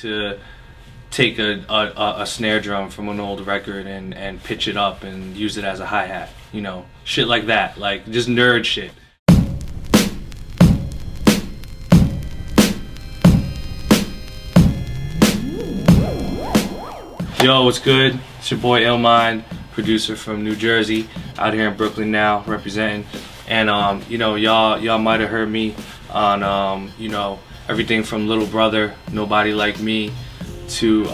To take a snare drum from an old record and pitch it up and use it as a hi-hat, you know, shit like that, like just nerd shit. Yo, what's good? It's your boy llmind, producer from New Jersey, out here in Brooklyn now, representing. And you know, y'all might have heard me on you know, everything from Little Brother, Nobody Like Me, to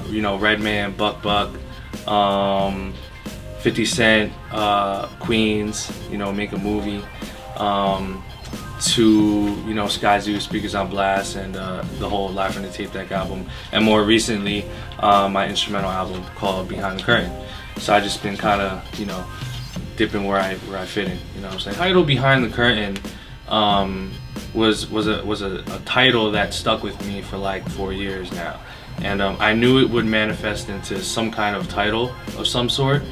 you know, Redman, Buck Buck, 50 Cent, Queens, you know, Make a Movie, to, you know, Sky Zoo, Speakers on Blast, and the whole Live from the Tape Deck album, and more recently my instrumental album called Behind the Curtain. So I just been kind of, you know, dipping where I fit in, you know what I'm saying. Title Behind the Curtain was a title that stuck with me for like 4 years now, and I knew it would manifest into some kind of title of some sort,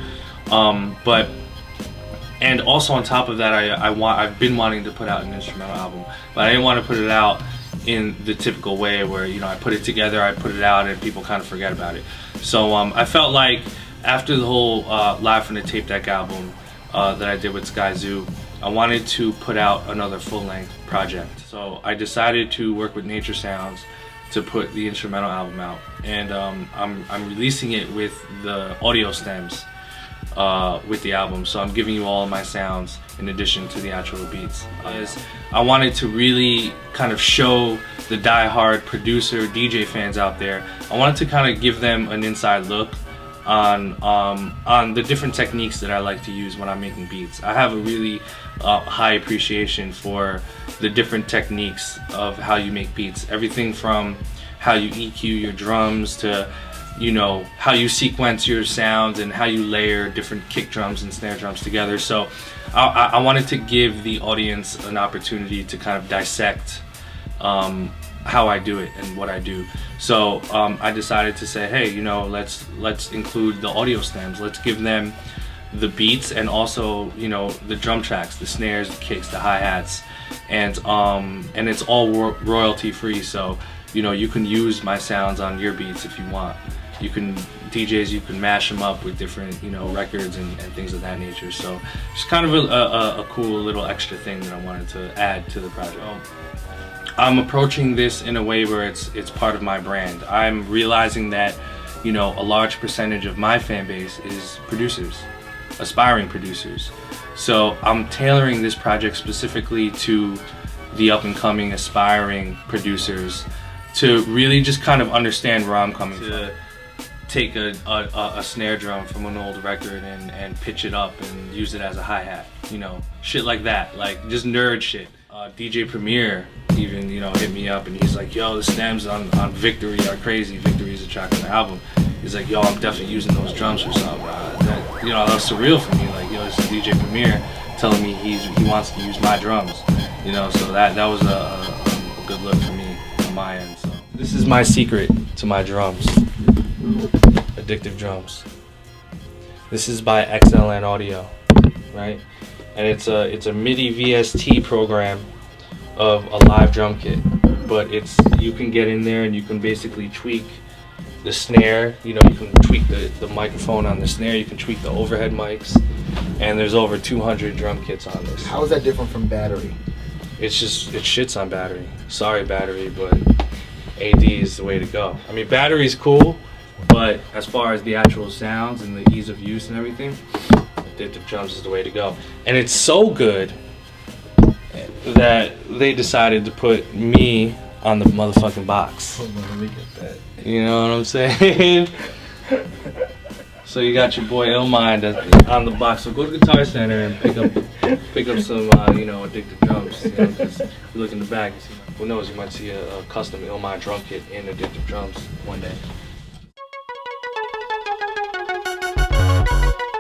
and also on top of that, I've been wanting to put out an instrumental album, but I didn't want to put it out in the typical way where, you know, I put it together, I put it out, and people kind of forget about it. So I felt like after the whole Live from the Tape Deck album that I did with Sky Zoo, I wanted to put out another full-length project. So I decided to work with Nature Sounds to put the instrumental album out, and I'm releasing it with the audio stems with the album. So I'm giving you all of my sounds in addition to the actual beats. I wanted to really kind of show the die-hard producer, DJ fans out there, I wanted to kind of give them an inside look on the different techniques that I like to use when I'm making beats. I have a really high appreciation for the different techniques of how you make beats. Everything from how you EQ your drums to, you know, how you sequence your sounds and how you layer different kick drums and snare drums together. So I wanted to give the audience an opportunity to kind of dissect how I do it and what I do. So I decided to say, hey, you know, let's include the audio stems. Let's give them the beats and also, you know, the drum tracks, the snares, the kicks, the hi-hats, and it's all royalty free. So, you know, you can use my sounds on your beats if you want. You can, DJs, you can mash them up with different, you know, records and things of that nature. So it's kind of a cool little extra thing that I wanted to add to the project. I'm approaching this in a way where it's part of my brand. I'm realizing that, you know, a large percentage of my fan base is producers, aspiring producers. So I'm tailoring this project specifically to the up-and-coming aspiring producers to really just kind of understand where I'm coming from. Take a snare drum from an old record and pitch it up and use it as a hi-hat, you know, shit like that, like just nerd shit. DJ Premier even, you know, hit me up and he's like, yo, the stems on Victory are crazy. Victory is a track on the album. He's like, yo, I'm definitely using those drums for something. That, you know, that was surreal for me. Like, yo, this is DJ Premier telling me he wants to use my drums, you know, so that was a good look for me on my end. So this is my secret to my drums. Addictive drums. This is by XLN Audio, right? And it's a MIDI VST program of a live drum kit, but you can get in there and you can basically tweak the snare. You know, you can tweak the microphone on the snare. You can tweak the overhead mics, and there's over 200 drum kits on this. How is that different from battery? It shits on battery. Sorry, battery, but AD is the way to go. I mean, battery's cool, but as far as the actual sounds and the ease of use and everything, addictive drums is the way to go. And it's so good that they decided to put me on the motherfucking box. Hold on, let me get that. You know what I'm saying? So you got your boy llmind on the box. So go to Guitar Center and pick up some you know, addictive drums. You know, 'cause if you look in the back, you see, who knows, you might see a custom llmind drum kit in addictive drums one day.